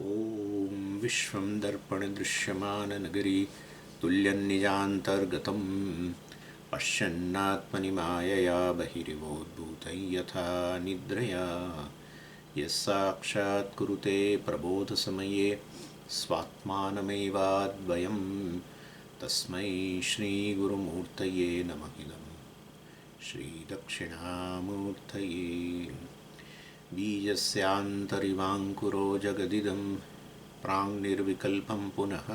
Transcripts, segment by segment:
ॐ विश्वं दर्पणदृश्यमाननगरी तुल्यन्निजान्तर्गतं पश्यन्नात्मनि मायया बहिरिवोद्भूतं यथा निद्रया यस्साक्षात् कुरुते प्रबोधसमये स्वात्मानमेवाद्वयं तस्मै श्रीगुरुमूर्तये नमः इदं श्रीदक्षिणामूर्तये बीजस्यान्तरिवाङ्कुरो जगदिदं प्राङ्निर्विकल्पं पुनः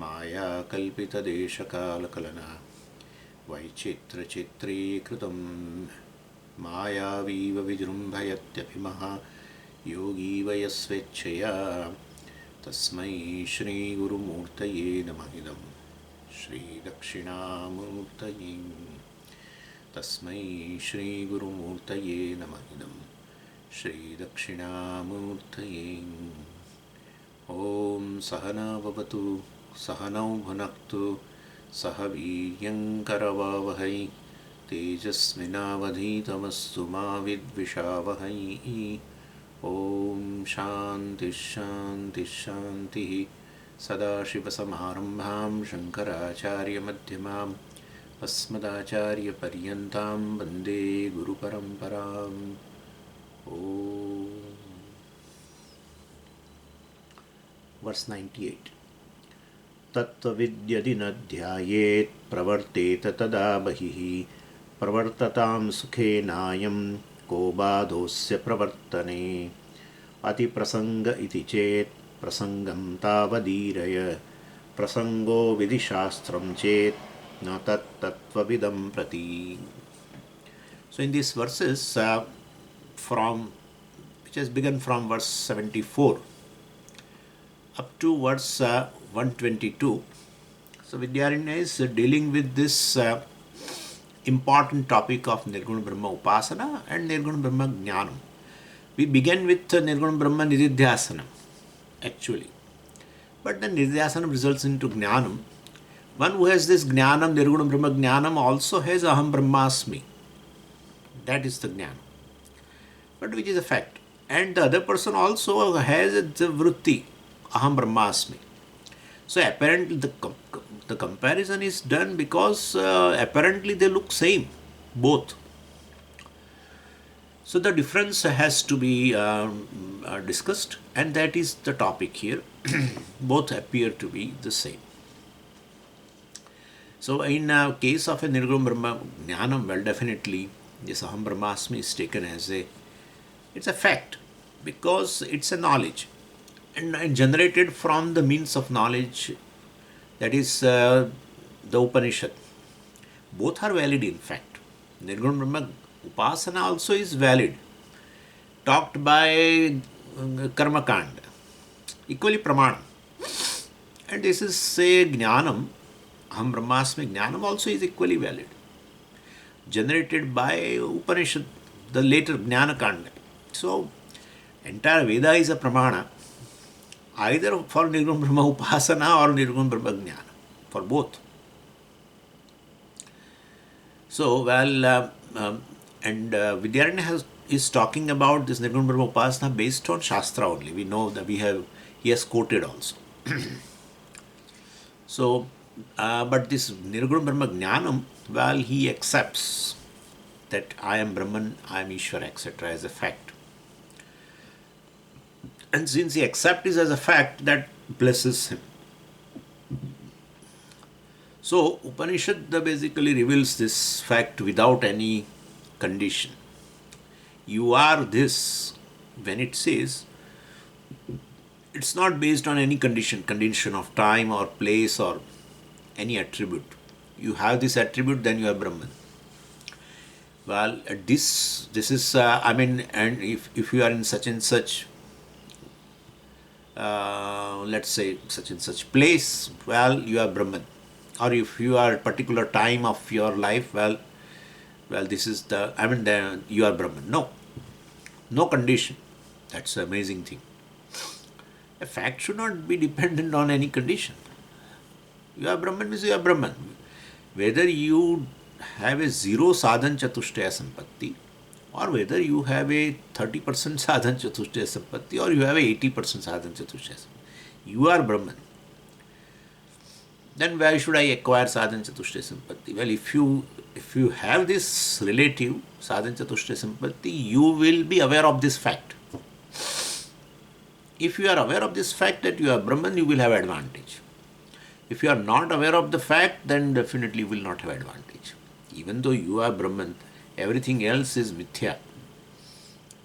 मायाकल्पितदेशकालकलना वैचित्र्यचित्रीकृतं मायावीव विजृम्भयत्यभिमः योगी वयस्वेच्छया तस्मै श्रीगुरुमूर्तये नमः इदं श्रीदक्षिणामूर्तये तस्मै श्रीगुरुमूर्तये नमः इदं श्रीदक्षिणामूर्तये ॐ सहना भवतु सहनौ भुनक्तु सह वीर्यङ्करवावहै तेजस्विनावधीतमस्तु मा विद्विषावहै ॐ शान्तिः शान्तिः शान्तिः सदाशिवसमारम्भां शङ्कराचार्यमध्यमाम् अस्मदाचार्यपर्यन्तां वन्दे गुरुपरम्पराम् Verse 98. तत्त्वविद्यदि न ध्यायेत् प्रवर्तेत तदा बहिः प्रवर्ततां सुखेनायं को बाधोऽस्य प्रवर्तने अतिप्रसङ्ग इति चेत् प्रसङ्गं तावदीरय प्रसङ्गो विधिशास्त्रं चेत् न तत्त्वविदं प्रति. So in these verses which has begun from verse 74 up to verse 122. So Vidyaranya is dealing with this important topic of Nirguna Brahma Upasana and Nirguna Brahma Jnanam. We began with Nirguna Brahma Nididhyasana actually. But then Nididhyasana results into Jnanam. One who has this Jnanam, Nirguna Brahma Jnanam, also has Aham Brahmasmi. That is the Jnana. But which is a fact. And the other person also has the Vritti, Aham Brahmasmi. So apparently the comparison is done because apparently they look same, both. So the difference has to be discussed, and that is the topic here. Both appear to be the same. So in case of a Nirguna Brahma Jnanam, well, definitely this Aham Brahmasmi is taken as it's a fact because it's a knowledge and generated from the means of knowledge, that is the Upanishad. Both are valid in fact. Nirguna Brahma Upasana also is valid, talked by Karma Kanda, equally Pramanam. And this is say Jnanam, Aham Brahmasmi Jnanam also is equally valid, generated by Upanishad, the later Jnana Kanda. So entire Veda is a Pramana, either for Nirguna Brahma Upasana or Nirguna Brahma Jnana, for both. So, well, Vidyaranya is talking about this Nirguna Brahma Upasana based on Shastra only. We know that he has quoted also. So, but this Nirguna Brahma Jnanam, well, he accepts that I am Brahman, I am Ishvara, etc. as a fact. And since he accepts it as a fact, that blesses him. So Upanishad basically reveals this fact without any condition. You are this. When it says, it's not based on any condition of time or place or any attribute. You have this attribute, then you are Brahman. Well, this is, and if you are in such and such, let's say such and such place, well, you are Brahman. Or if you are a particular time of your life, well, this is then you are Brahman. No condition. That's the amazing thing. A fact should not be dependent on any condition. You are Brahman means you are Brahman. Whether you have a zero sadhan chatushtaya sampatti or whether you have a 30% sadhan chatushtaya sampatti or you have a 80% sadhan chatushtaya sampatti. You are Brahman. Then why should I acquire sadhan chatushtaya sampatti? Well, if you have this relative sadhan chatushtaya sampatti, you will be aware of this fact. If you are aware of this fact that you are Brahman, you will have advantage. If you are not aware of the fact, then definitely you will not have advantage. Even though you are Brahman, everything else is mithya.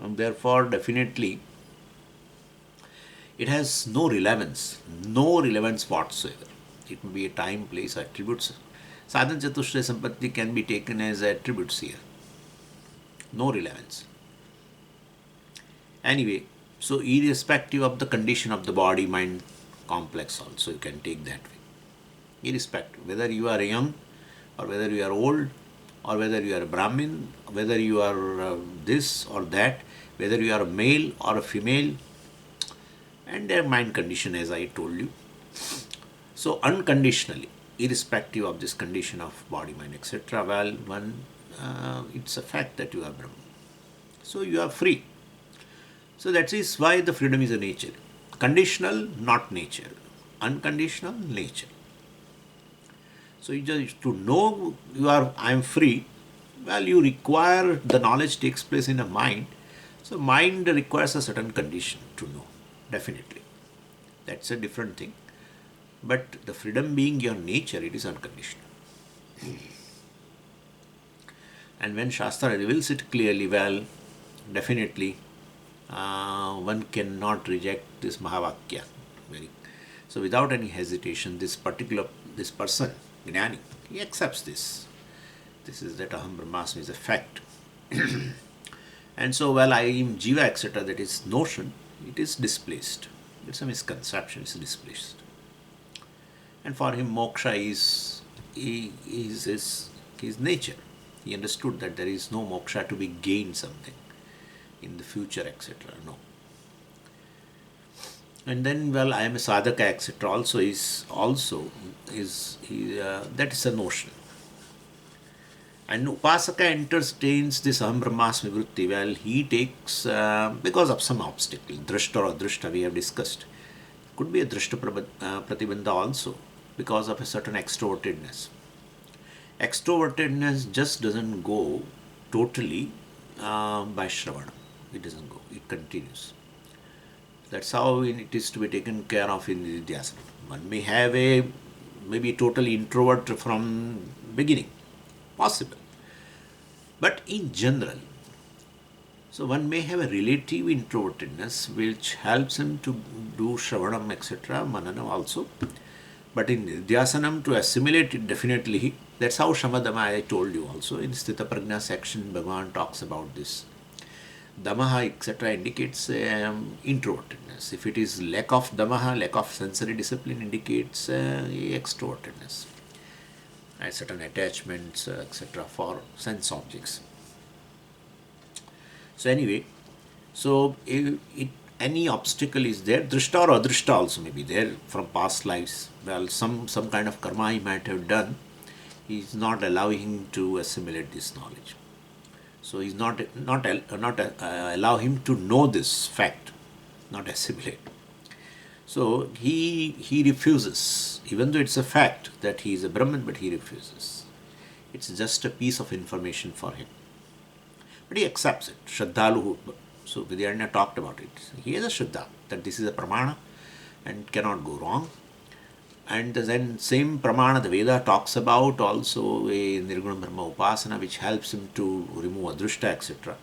And therefore, definitely, it has no relevance whatsoever. It may be a time, place, attributes. Sadhan Chatushtaya Sampatti can be taken as attributes here. No relevance. Anyway, so irrespective of the condition of the body, mind complex also, you can take that way. Irrespective, whether you are young or whether you are old or whether you are a Brahmin, whether you are this or that, whether you are a male or a female, and their mind condition as I told you. So unconditionally, irrespective of this condition of body, mind, etc., well, it's a fact that you are Brahman. So you are free. So that is why the freedom is a nature. Conditional, not nature. Unconditional, nature. So you just to know I am free, well, you require the knowledge takes place in a mind. So mind requires a certain condition to know, definitely. That's a different thing. But the freedom being your nature, it is unconditional. And when Shastra reveals it clearly, well, definitely one cannot reject this Mahavakya. So without any hesitation, this person, Gnani, he accepts this. This is that Aham Brahmasmi is a fact. And so, well, I am Jiva, etc., that is notion, it is displaced. It's a misconception, it's displaced. And for him, moksha is his nature. He understood that there is no moksha to be gained something in the future, etc. No. And then, well, I am a sadhaka, etc. Also that is a notion. And upasaka entertains this aham brahmasmi vritti. Well, he takes because of some obstacle, drishta or drishta we have discussed. Could be a drishta pratibandha also because of a certain extrovertedness. Extrovertedness just doesn't go totally by shravana. It doesn't go. It continues. That's how it is to be taken care of in Nidhyasana. One may have maybe totally introvert from beginning. Possible. But in general, so one may have a relative introvertedness which helps him to do shravanam, etc., mananam also. But in Nidhyasanam, to assimilate it definitely, that's how Shamadama I told you also. In Sthita Prajna section, Bhagavan talks about this. Damaha, etc., indicates introvertedness. If it is lack of damaha, lack of sensory discipline, indicates extrovertedness. Certain attachments, etc., for sense objects. So anyway, so if any obstacle is there, drishta or adrishta also may be there from past lives. Well, some kind of karma he might have done, he is not allowing him to assimilate this knowledge. So he is not allow him to know this fact, not assimilate. So he refuses, even though it's a fact that he is a Brahman, but he refuses. It's just a piece of information for him. But he accepts it. Shraddhaluhu. So Vidyaranya talked about it. He has a Shraddha, that this is a pramana and cannot go wrong. And then same pramana the Veda talks about also a Nirguna Brahma Upasana which helps him to remove adrishta, etc.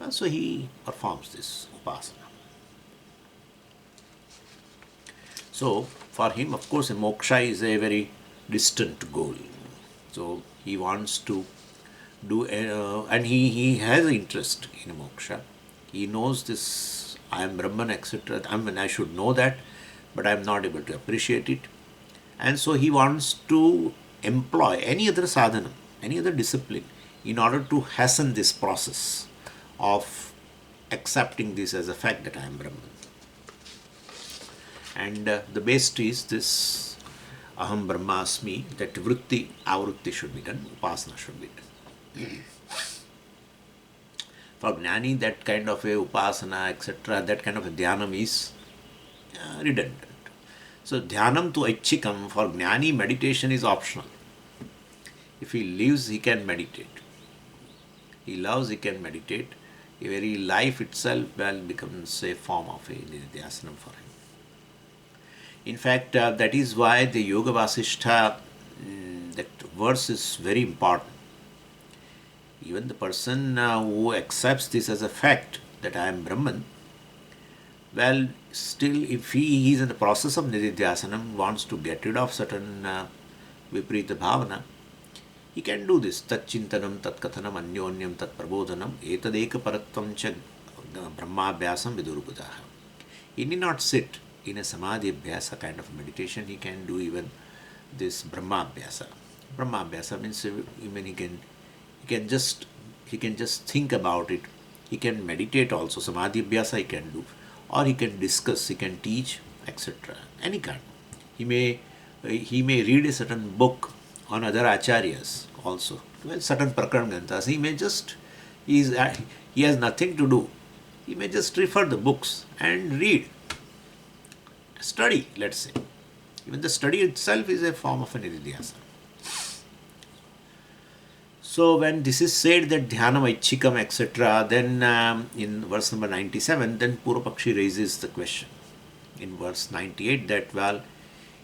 So he performs this Upasana. So for him, of course, a moksha is a very distant goal. So he wants to do, and he has interest in moksha. He knows this, I am Brahman, etc. I should know that, but I am not able to appreciate it. And so he wants to employ any other sadhana, any other discipline in order to hasten this process of accepting this as a fact that I am Brahman. And the best is this aham brahmasmi, that vritti, avritti should be done, upasana should be done. For Jnani, that kind of a upasana, etc., that kind of a dhyanam is redundant. So dhyanam to aichikam, for Jnani, meditation is optional. If he lives, he can meditate. He loves, he can meditate. The very life itself becomes a form of a nididhyasanam for him. In fact, that is why the Yoga Vasishtha, that verse is very important. Even the person who accepts this as a fact, that I am Brahman, well, still, if he is in the process of nididhyasanam, wants to get rid of certain viprita bhavana, he can do this. Tat chintanam, tat kathanam, anyonyam, tat prabodhanam, etadeka paratvam cha brahmabhyasam vidurubudaha. He need not sit in a samadhi abhyasa kind of meditation. He can do even this brahmabhyasa. Brahmabhyasa means even he can just think about it. He can meditate also. Samadhi abhyasa he can do, or he can discuss, he can teach, etc. Any kind. He may read a certain book on other acharyas also. Well, certain prakram granthas. He has nothing to do. He may just refer the books and read, study. Let's say, even the study itself is a form of an nididhyasana. So when this is said that dhyanam aichikam etc., then in verse number 97, then Purvapakshi raises the question in verse 98 that, well,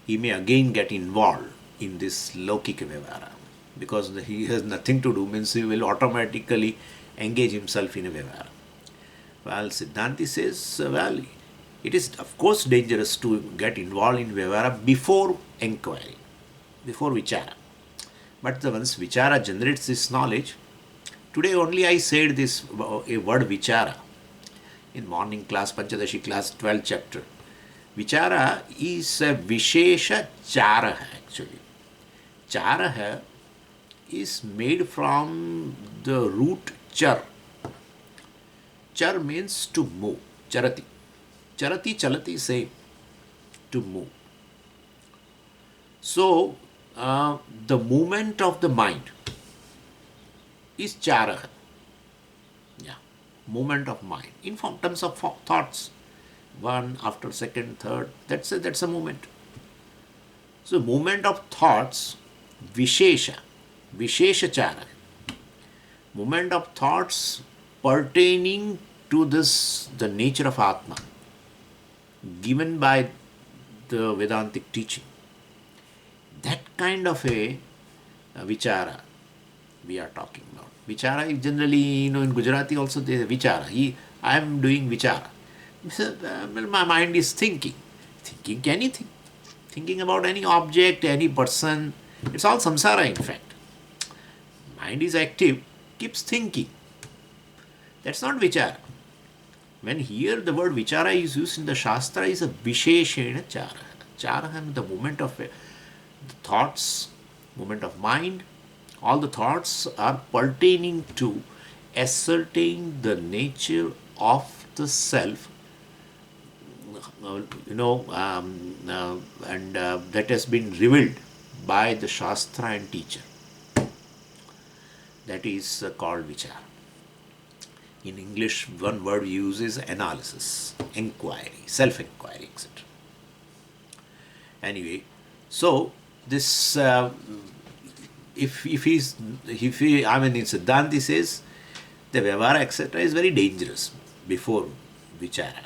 he may again get involved in this laukika vyavahara, because he has nothing to do, means he will automatically engage himself in a vyavahara. Well, Siddhanti says, well, it is of course dangerous to get involved in vyavahara before inquiry, before vichara. But once vichara generates this knowledge, today only I said this a word vichara in morning class, Pancadasi class, 12th chapter. Vichara is a vishesha charaha actually. Charaha is made from the root char. Char means to move. Charati. Charati, chalati, same. To move. So, the movement of the mind is charaha. Yeah. Movement of mind. In terms of thoughts. One after second, third. That's a movement. So, movement of thoughts, vishesha chara, movement of thoughts pertaining to the nature of Atma, given by the Vedantic teaching. That kind of a vichara we are talking about. Vichara is generally, in Gujarati also there is vichara. I am doing vichara. My mind is thinking anything. Thinking about any object, any person. It's all samsara in fact. Mind is active, keeps thinking. That's not vichara. When here the word vichara is used in the Shastra is a visheshena chara. Chara is the movement of the thoughts, movement of mind. All the thoughts are pertaining to ascertain the nature of the self, and that has been revealed by the Shastra and teacher. That is called vichara. In English, one word we use is analysis, inquiry, self-inquiry, etc. Anyway, so this, in Siddhanti says the vyavahara, etc., is very dangerous before vichara.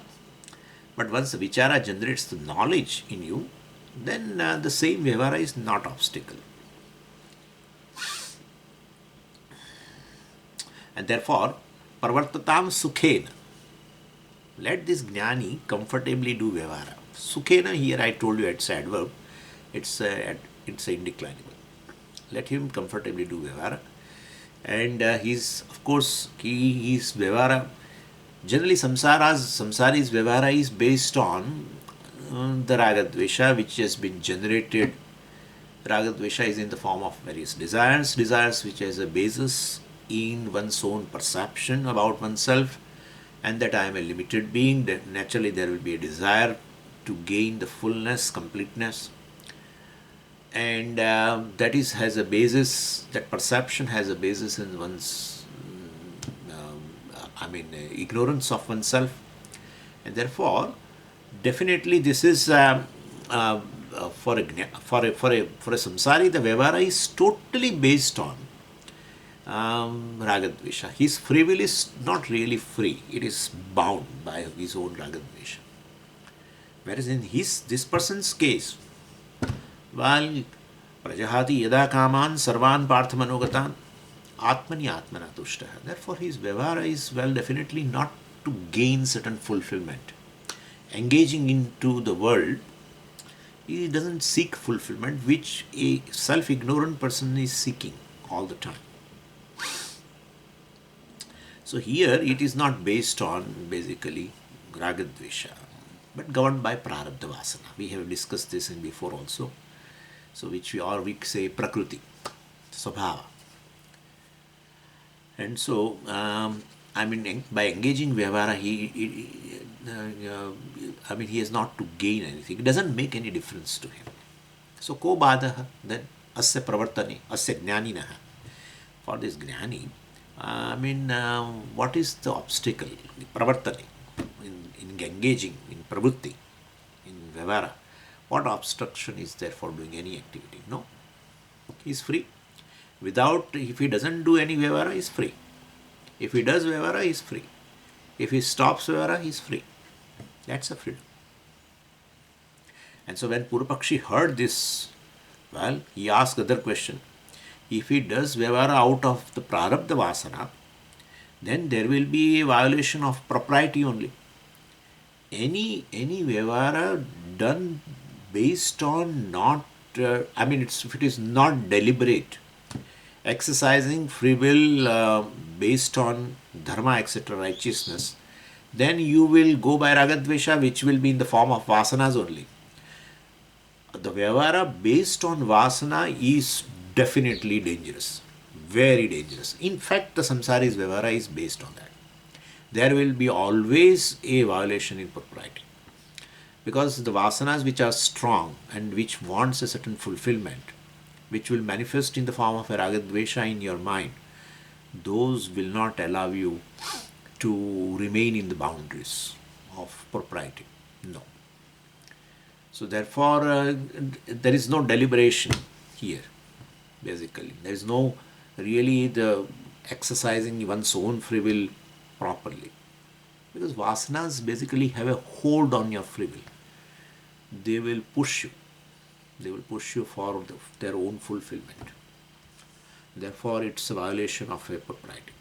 But once the vichara generates the knowledge in you, then the same vyavahara is not obstacle. And therefore, parvartatam sukhena. Let this jnani comfortably do vyavahara. Sukhena, here I told you it's adverb. It's indeclinable. Let him comfortably do vyavahara. And he's vyavahara. Generally, samsari's vyavahara is based on the ragadvesha which has been generated. Ragadvesha is in the form of various desires which has a basis in one's own perception about oneself, and that I am a limited being. That naturally there will be a desire to gain the fullness, completeness, and that has a basis. That perception has a basis in one's ignorance of oneself. And therefore, definitely this is for a samsari, the vyavahara is totally based on ragadvesha. His free will is not really free; it is bound by his own ragadvesha. Whereas in this person's case, while prajahati yada kaman sarvan parthamanogatan atmani atmana tushta. Therefore, his vyavahara is, well, definitely not to gain certain fulfillment. Engaging into the world, he doesn't seek fulfillment, which a self-ignorant person is seeking all the time. So here it is not based on basically ragadvesha, but governed by prarabdha vasana. We have discussed this in before also. So which we say prakriti, swabhava. And so, by engaging vyavahara, he has not to gain anything. It doesn't make any difference to him. So, ko badaha, then asya pravartane, asya jnaninaha. For this jnani, what is the obstacle? Pravartane, in engaging in pravritti, in vyavahara. What obstruction is there for doing any activity? No. He is free. If he doesn't do any vyavahara, he is free. If he does vyavahara, he is free. If he stops vyavahara, he is free. That's a freedom. And so when Purupakshi heard this, well, he asked other question. If he does vyavahara out of the prarabdha vasana, then there will be a violation of propriety only. Any vyavahara done based on not, if it is not deliberate, exercising free will based on dharma, etc., righteousness, then you will go by ragadvesha, which will be in the form of vasanas only. The vyavahara based on vasana is definitely dangerous, very dangerous. In fact, the samsari's vyavahara is based on that. There will be always a violation in propriety. Because the vasanas which are strong and which wants a certain fulfillment, which will manifest in the form of a ragadvesha in your mind, those will not allow you to remain in the boundaries of propriety. No. So therefore, there is no deliberation here, basically. There is no really the exercising one's own free will properly. Because vasanas basically have a hold on your free will. They will push you. They will push you for their own fulfillment. Therefore, it's a violation of a propriety.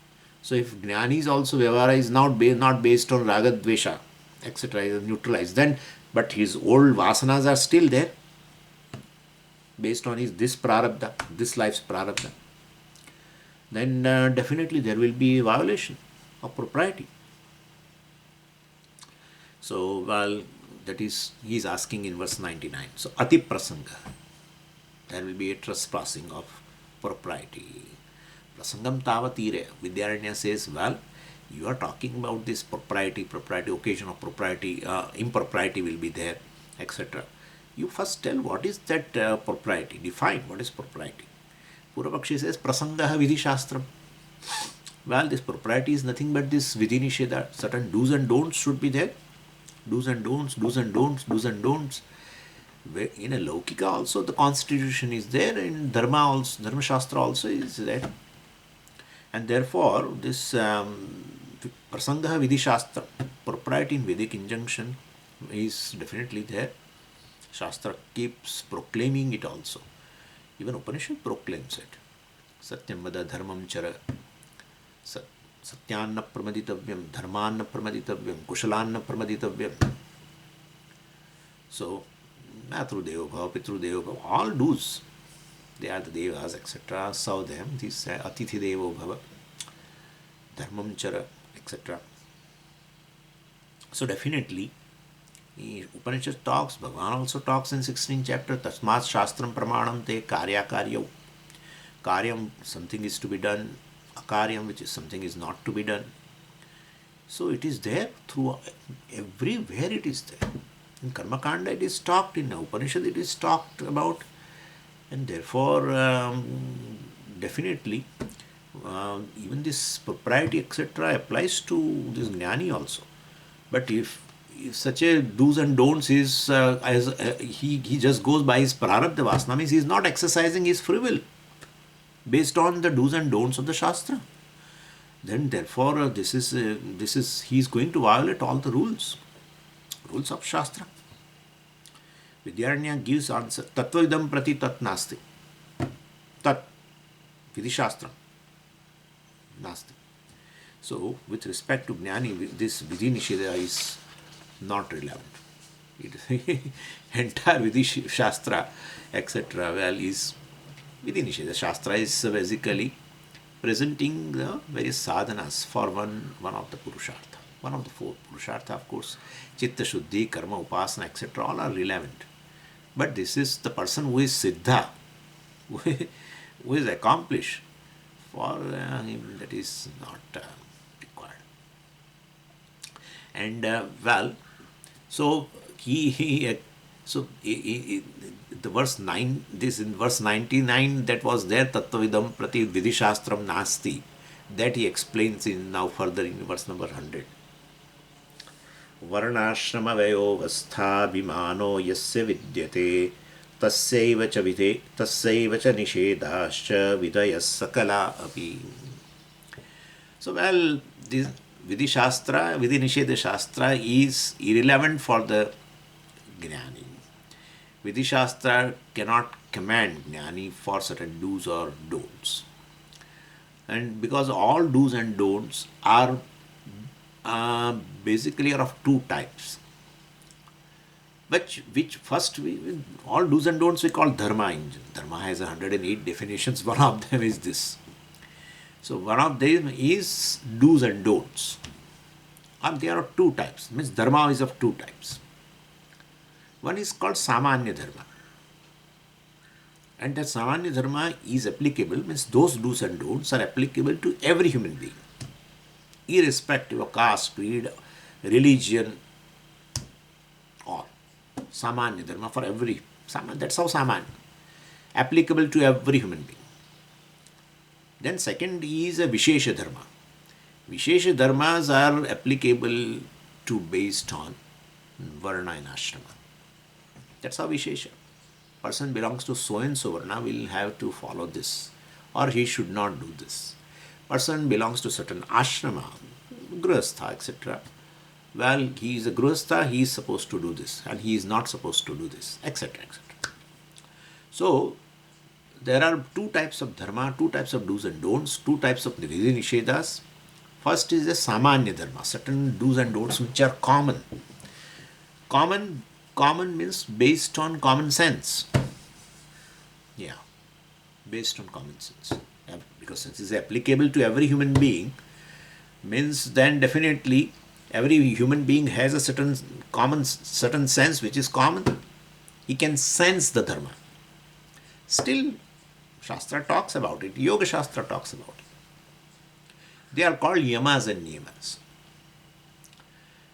So, if jnani's also vyavahara is not based on raga, dvesha, etc., is neutralized, then, but his old vasanas are still there, based on this prarabdha, this life's prarabdha, then definitely there will be a violation of propriety. So, well, that is, he is asking in verse 99. So, ati prasanga, there will be a trespassing of propriety. Prasangam tavatire. Vidyaranya says, well, you are talking about this propriety, occasion of propriety, impropriety will be there, etc. You first tell what is that propriety. Define what is propriety. Purvapakshi says, prasangaha vidhi shastram. Well, this propriety is nothing but this vidhi nisheda. Certain do's and don'ts should be there. Do's and don'ts, do's and don'ts, do's and don'ts. In a Laukika also the constitution is there, in Dharma also, Dharma Shastra also is there. And therefore this Prasangaha Vidhi Shastra, propriety in Vedic injunction is definitely there. Shastra keeps proclaiming it also. Even Upanishad proclaims it. Satyam vada dharmam chara. Satyanna pramaditavyam, dharmanna pramaditavyam, kushalanna pramaditavyam. So, Matru Bhava, Pitru Bhava, all do's. They are the devas, etc. Saw them, this Atithi Devo Bhava, Dharmam Chara, etc. So, definitely, Upanishad talks, Bhagavan also talks in 16th chapter, Tasmat Shastram Pramanam Te Karya Karyau. Karyam, something is to be done. Akaryam, which is something is not to be done. So it is there through everywhere it is there. In Karma Kanda it is talked, in Upanishad it is talked about, and therefore definitely even this propriety, etc., applies to this jnani also. But if such a do's and don'ts is as he just goes by his prarabdha vasana, means he is not exercising his free will based on the do's and don'ts of the shastra. Then therefore this is he is going to violate all the rules of shastra. Vidyaranya gives answer, tatvavidam prati tat nasti, tat vidishastra nasti. So with respect to jnani, this vidhi nisheda is not relevant. It entire vidhi shastra, etc., well, is vidhi nisheda. Shastra is basically presenting the various sadhanas for one of the purushartha. One of the four purushartha, of course, chitta shuddhi, karma, upasana, etc., all are relevant. But this is the person who is siddha, who is accomplished. For him, that is not required. And well, so the verse 9, this in verse 99 that was there, tattvavidam prati vidishastram nasti, that he explains in now further in verse number 100. Varnashrama vayovastha bhimano yasya vidyate tasyaiva cha nishedascha vidayas sakala api. So well, this vidhi shastra, vidhi nisheda shastra is irrelevant for the jnani. Vidhi shastra cannot command jnani for certain do's or don'ts. And because all do's and don'ts are basically are of two types. Which first all do's and don'ts we call dharma. Dharma has 108 definitions. One of them is this. So one of them is do's and don'ts. And there are two types. Means dharma is of two types. One is called samanya dharma. And that samanya dharma is applicable, means those do's and don'ts are applicable to every human being, irrespective of caste, creed, religion, or samanya dharma for every. That's how samanya. Applicable to every human being. Then second is a Vishesha Dharma. Vishesha Dharmas are applicable to based on Varna and Ashrama. That's how Vishesha. Person belongs to so and so Varna will have to follow this, or he should not do this. Person belongs to certain Ashrama, Grihastha, etc. Well, he is a Grihastha, he is supposed to do this, and he is not supposed to do this, etc. etc. So, there are two types of dharma, two types of do's and don'ts, two types of vidhi nishedas. First is the samanya dharma, certain do's and don'ts which are common. Common means based on common sense. Yeah, based on common sense. Because since it is applicable to every human being, means then definitely every human being has a certain sense which is common. He can sense the dharma. Still, Shastra talks about it. Yoga Shastra talks about it. They are called yamas and niyamas.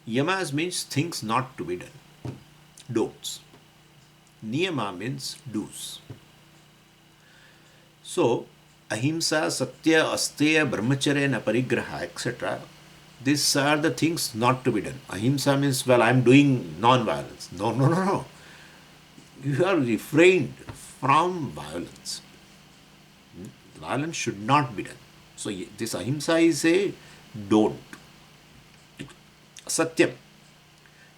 Yamas means things not to be done. Don'ts. Niyama means do's. So, ahimsa, satya, asteya, brahmacharya, naparigraha, etc. These are the things not to be done. Ahimsa means, well, I am doing non-violence. No. You are refrained from violence. Violence should not be done. So this ahimsa is a don't. Satyam.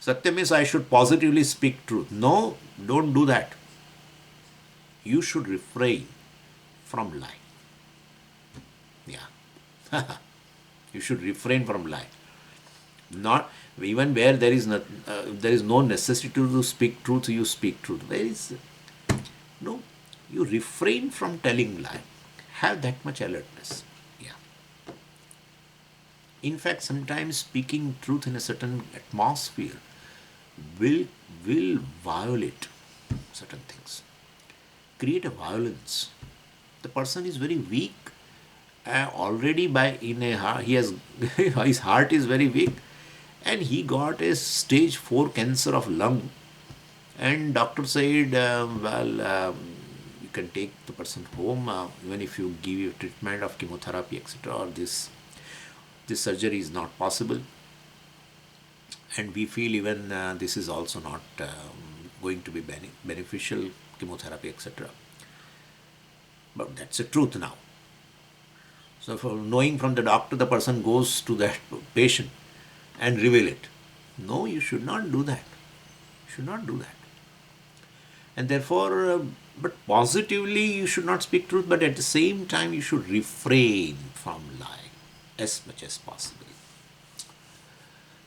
Satyam means I should positively speak truth. No, don't do that. You should refrain from lying. Yeah. You should refrain from lying. Not even where there is no necessity to speak truth, you speak truth. There is no. You refrain from telling lie. Have that much alertness. Yeah. In fact, sometimes speaking truth in a certain atmosphere will violate certain things. Create a violence. The person is very weak. Already he has his heart is very weak, and he got a stage 4 cancer of lung, and doctor said, you can take the person home, even if you give you treatment of chemotherapy, etc., or this surgery is not possible, and we feel even this is also not going to be beneficial, chemotherapy, etc. But that's the truth now. So, for knowing from the doctor, the person goes to that patient and reveal it. No, you should not do that. You should not do that. And therefore, but positively, you should not speak truth, but at the same time, you should refrain from lying as much as possible.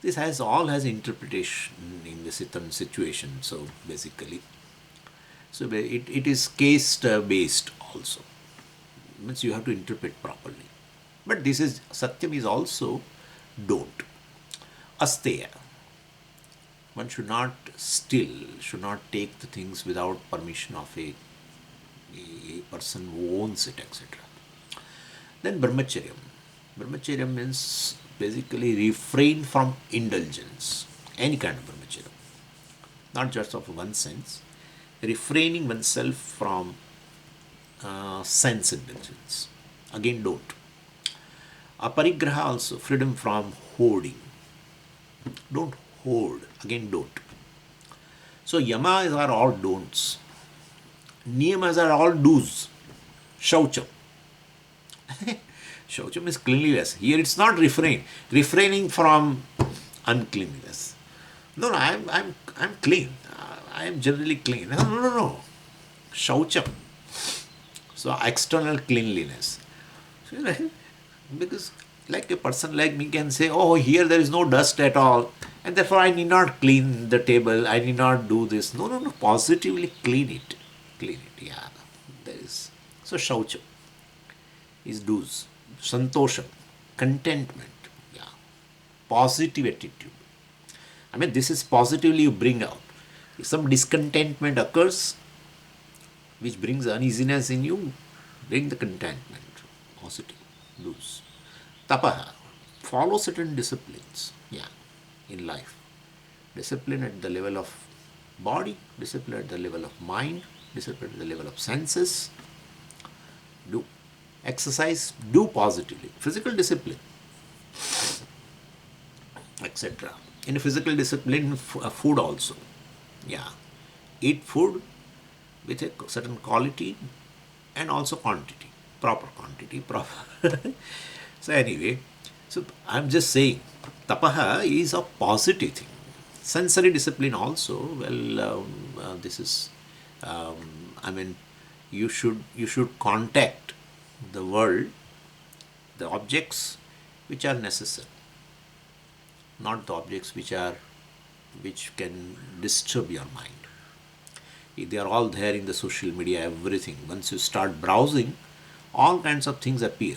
This has interpretation in the certain situation. So basically, so it is case based also. Means you have to interpret properly. But this is Satyam is also don't. Asteya. One should not steal, should not take the things without permission of a person who owns it, etc. Then brahmacharyam. Brahmacharya means basically refrain from indulgence, any kind of brahmacharya, not just of one sense, refraining oneself from sense indulgence. Again, don't. Aparigraha also, freedom from hoarding. Don't hoard. Again, don't. So, yamas are all don'ts. Niyamas are all do's. Shaucham. Shaucham is cleanliness. Here it's not refraining from uncleanliness. No, I'm clean. I am generally clean. No. Shaucham. So external cleanliness. Because like a person like me can say, oh, here there is no dust at all, and therefore I need not clean the table, I need not do this. No. Positively clean it. Yeah. There is. So shaucham is do's. Santosham, contentment, yeah, positive attitude. I mean, this is positively you bring out. If some discontentment occurs, which brings uneasiness in you, bring the contentment, positive, lose. Tapaha, follow certain disciplines, yeah, in life. Discipline at the level of body, discipline at the level of mind, discipline at the level of senses. Do. Exercise, do positively. Physical discipline, etc. In physical discipline, food also. Yeah. Eat food with a certain quality and also quantity. Proper quantity, proper. So anyway, so I'm just saying, tapaha is a positive thing. Sensory discipline also, well, this is, I mean, you should contact the world, the objects which are necessary, not the objects which can disturb your mind. They are all there in the social media, everything. Once you start browsing, all kinds of things appear.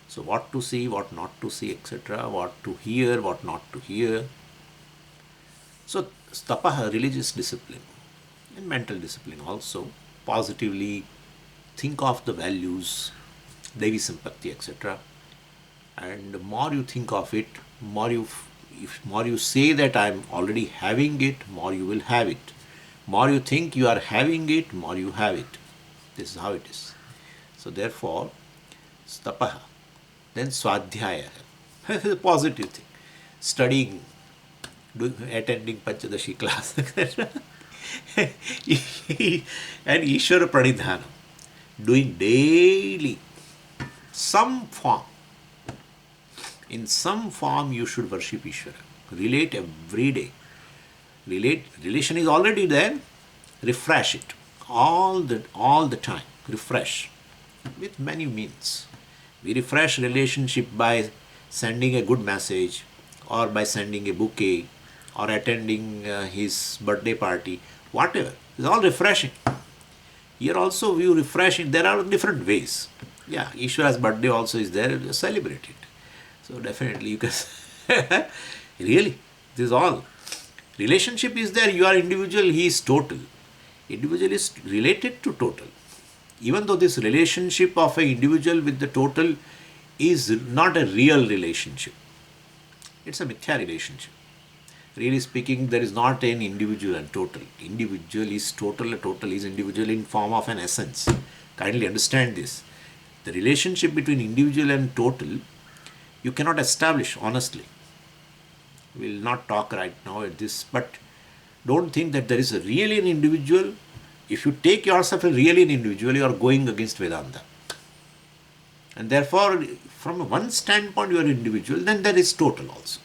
So what to see, what not to see, etc. What to hear, what not to hear. So tapaha, religious discipline, and mental discipline also. Positively think of the values, Devi Sampatti, etc. And the more you think of it, more you say that I'm already having it, more you will have it. More you think you are having it, more you have it. This is how it is. So therefore, tapaha. Then swadhyaya. A positive thing. Studying, attending Panchadashi class, etc. And Ishvara Pranidhanam. Doing daily some form. In some form you should worship Ishvara. Relate every day. Relation is already there. Refresh it. All the time. Refresh. With many means. We refresh relationship by sending a good message, or by sending a bouquet, or attending his birthday party. Whatever. It's all refreshing. Here also you refresh it. There are different ways. Yeah, Ishvara's birthday also is there. Celebrate it. So definitely you can. Really, this is all. Relationship is there. You are individual. He is total. Individual is related to total. Even though this relationship of an individual with the total is not a real relationship. It's a mithya relationship. Really speaking, there is not an individual and total. Individual is total, a total is individual in form of an essence. Kindly understand this. The relationship between individual and total you cannot establish honestly. We'll not talk right now at this, but don't think that there is a really an individual. If you take yourself a really an individual, you are going against Vedanta. And therefore, from one standpoint, you are individual, then there is total also.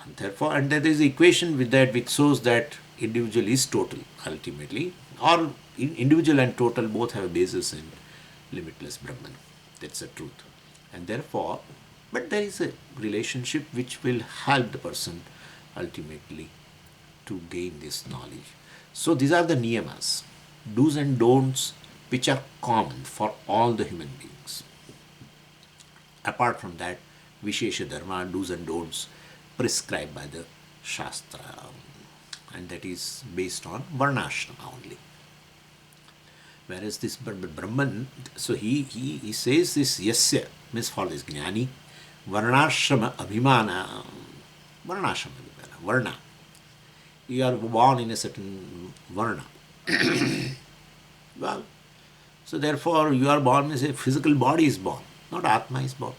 And therefore, and there is an equation with that which shows that individual is total ultimately, or individual and total both have a basis in limitless Brahman. That's the truth. And therefore, but there is a relationship which will help the person ultimately to gain this knowledge. So these are the niyamas, do's and don'ts, which are common for all the human beings. Apart from that, Vishesha Dharma, do's and don'ts prescribed by the Shastra, and that is based on Varnashrama only. Whereas this Brahman, so he says this yasya, means for this Jnani, Varnashrama Abhimana, Varnashrama Abhimana, Varna. You are born in a certain Varna. Well, so therefore you are born as a physical body is born, not Atma is born.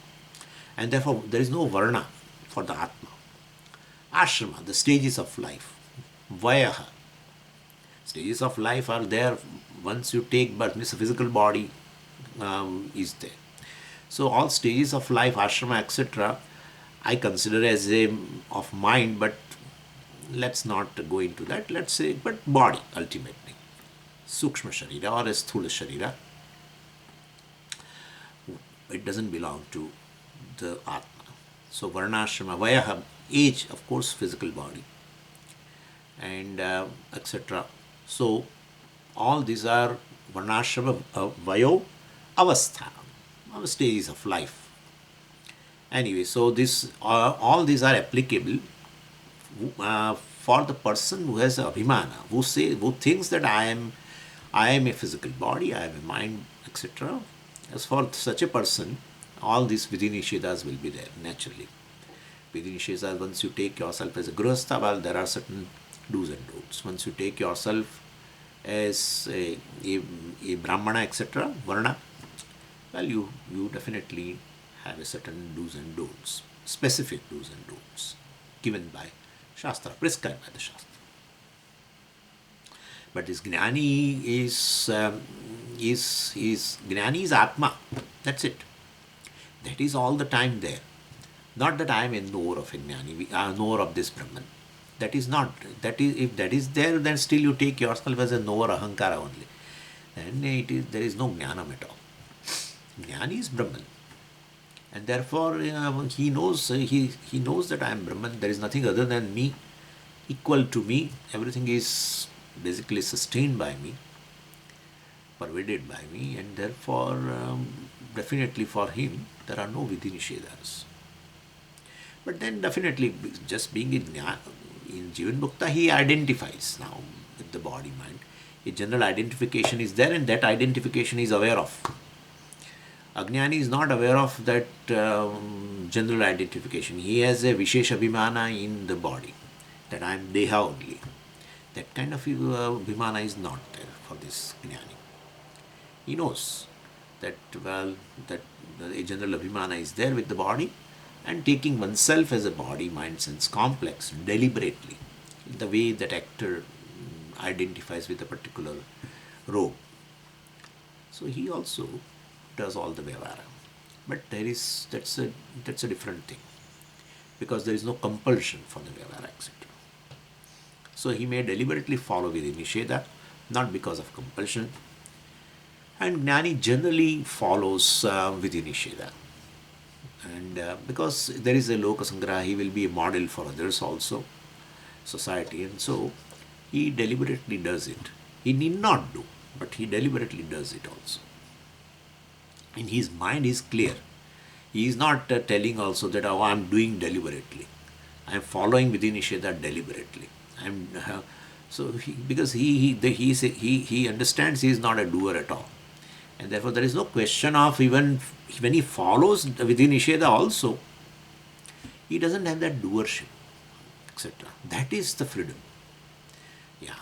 And therefore there is no Varna for the Atma. Ashrama, the stages of life. Vayaha. Stages of life are there once you take birth, means the physical body is there. So all stages of life, ashrama, etc., I consider as a of mind, but let's not go into that. Let's say, but body ultimately, sukshma sharira or a sthula sharira, it doesn't belong to the atma. So varnashrama, vayaha, age, of course, physical body, and etc. So all these are varnashrama, vayo, avastha, stages of life. Anyway, so this all these are applicable for the person who has abhimana, who thinks that I am a physical body, I am a mind, etc. As for such a person, all these vidhi-nishedas will be there naturally. Vidhi-nishedas, once you take yourself as a grihastha, well, there are certain do's and don'ts. Once you take yourself as a brahmana, etc., varna, well, you definitely have a certain do's and don'ts, specific do's and don'ts given by Shastra, prescribed by the Shastra. But this Gnani is Gnani is Atma. That's it. That is all the time there. Not that I am a knower of a Gnani, knower of this Brahman. That is not. That is, if that is there, then still you take yourself as a knower, ahankara only. Then there is no Jnanam at all. Jnani is Brahman. And therefore he knows that I am Brahman. There is nothing other than me, equal to me. Everything is basically sustained by me, pervaded by me, and therefore definitely for him there are no vidhi-nishedas. But then definitely just being in Jivan Mukta, he identifies now with the body mind. A general identification is there, and that identification is aware of. Ajnani is not aware of that general identification. He has a Vishesha Abhimana in the body, that I am Deha only. That kind of Abhimana is not there for this Jnani. He knows that, well, that a general Abhimana is there with the body, and taking oneself as a body, mind, sense complex deliberately, in the way that actor identifies with a particular role. So he also does all the vyavara. But that's a different thing, because there is no compulsion for the vyavara, etc. So he may deliberately follow vidhi-nisheda, not because of compulsion. And Jnani generally follows vidhi-nisheda. And because there is a loka sangraha, he will be a model for others also, society, and so he deliberately does it. He need not do, but he deliberately does it also. And his mind is clear. He is not telling also that, oh, I am doing deliberately. I am following vidhi-nisheda deliberately. Because he understands he is not a doer at all. And therefore there is no question of, even when he follows vidhi-nisheda also, he doesn't have that doership. etc. That is the freedom. Yeah.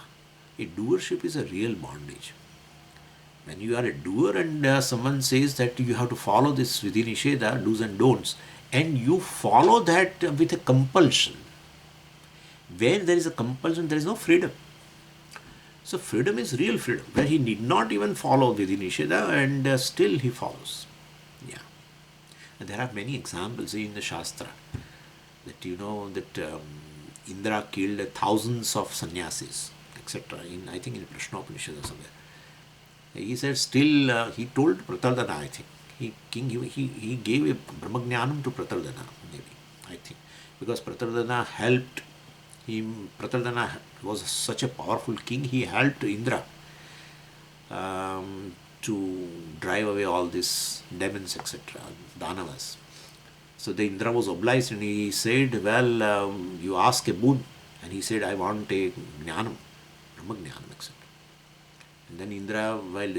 A doership is a real bondage. When you are a doer and someone says that you have to follow this Vidhi Nisheda, do's and don'ts, and you follow that with a compulsion, where there is a compulsion, there is no freedom. So freedom is real freedom, where he need not even follow Vidhi Nisheda and still he follows. Yeah. And there are many examples in the Shastra that Indra killed thousands of sannyasis, etc. In I think in Prashnopanishad or somewhere. He said still he told Prataldana, I think. He gave a Brahmajnanam to Prataldana, maybe, I think. Because Prataldana helped him. Prataldana was such a powerful king, he helped Indra to drive away all these demons, etc., Danavas. So the Indra was obliged and he said, well, you ask a boon. And he said, I want a Jnanam, Brahmajnanam, etc. And then Indra, while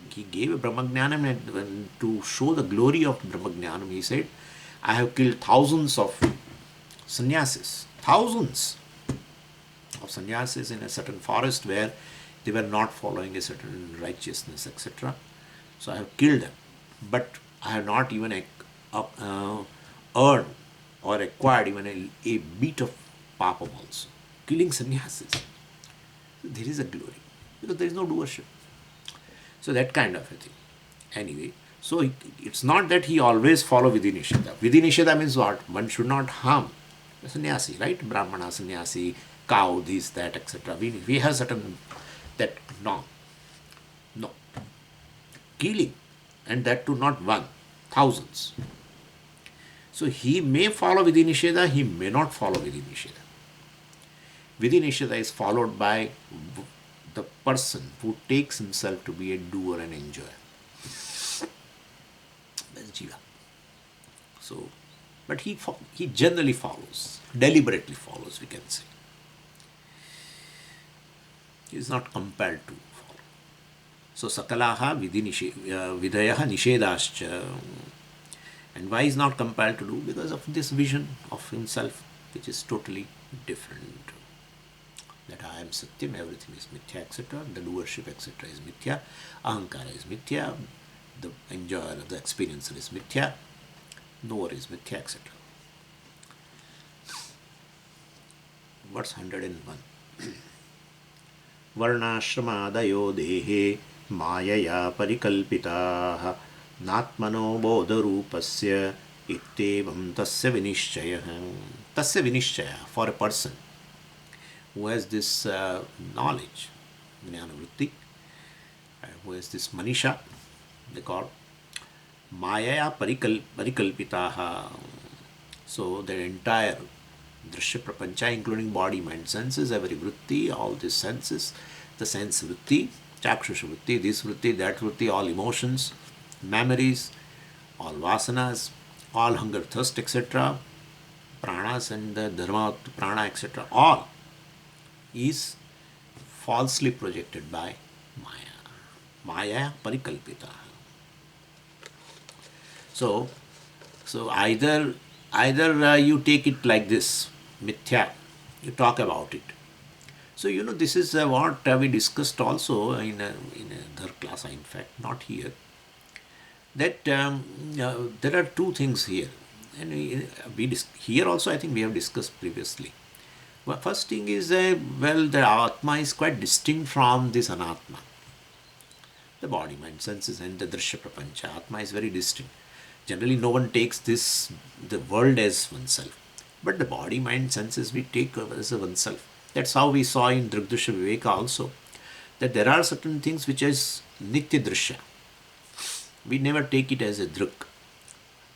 he gave a Brahmajnanam and to show the glory of Brahmajnanam, he said, I have killed thousands of sannyasis, thousands of sannyasis in a certain forest where they were not following a certain righteousness, etc. So I have killed them. But I have not even earned or acquired even a bit of papam also. Killing sannyasis. There is a glory. Because there is no doership. So that kind of a thing. Anyway, so it's not that he always follow Vidhi Nisheda. Vidhi Nisheda means what? One should not harm the sannyasi, right? Brahmana, sannyasi, cow, this, that, etc. We have certain that no. No. Killing, and that too not one, thousands. So he may follow Vidhi Nisheda, he may not follow Vidhi Nisheda. Vidhi Nisheda is followed by the person who takes himself to be a doer and enjoyer. That's Jiva. So, but he generally follows, deliberately follows, we can say. He is not compelled to follow. So, sakalaha vidayaha nishedascha. And why is not compelled to do? Because of this vision of himself, which is totally different. That I am Satyam, everything is Mithya, etc. The doership, etc. is Mithya. Ahankara is Mithya. The enjoyer, the experiencer is Mithya. Knower is Mithya, etc. Verse 101. Varnashramaadayo dehe mayaya parikalpitaah natmano bodharupasya ittevam tasya vinishchaya. Tasya vinishchaya, for a person who has this knowledge, jnana vritti, who has this manisha, they call maya parikalpitaha. So the entire drishya prapancha, including body, mind, senses, every vritti, all these senses, the sense vritti, chakshusha vritti, this vritti, that vritti, all emotions, memories, all vasanas, all hunger, thirst, etc., pranas and the dharma, prana, etc., all is falsely projected by Maya. Maya parikalpita. So either you take it like this, mithya, you talk about it. So this is what we discussed also in another class, in fact, not here. That there are two things here, and here also I think we have discussed previously. Well, first thing is, the Atma is quite distinct from this Anatma. The body, mind, senses and the Drishya Prapancha. Atma is very distinct. Generally, no one takes the world as oneself. But the body, mind, senses, we take as oneself. That's how we saw in Drigdrishya Viveka also, that there are certain things which is Nitya Drishya. We never take it as a Drik.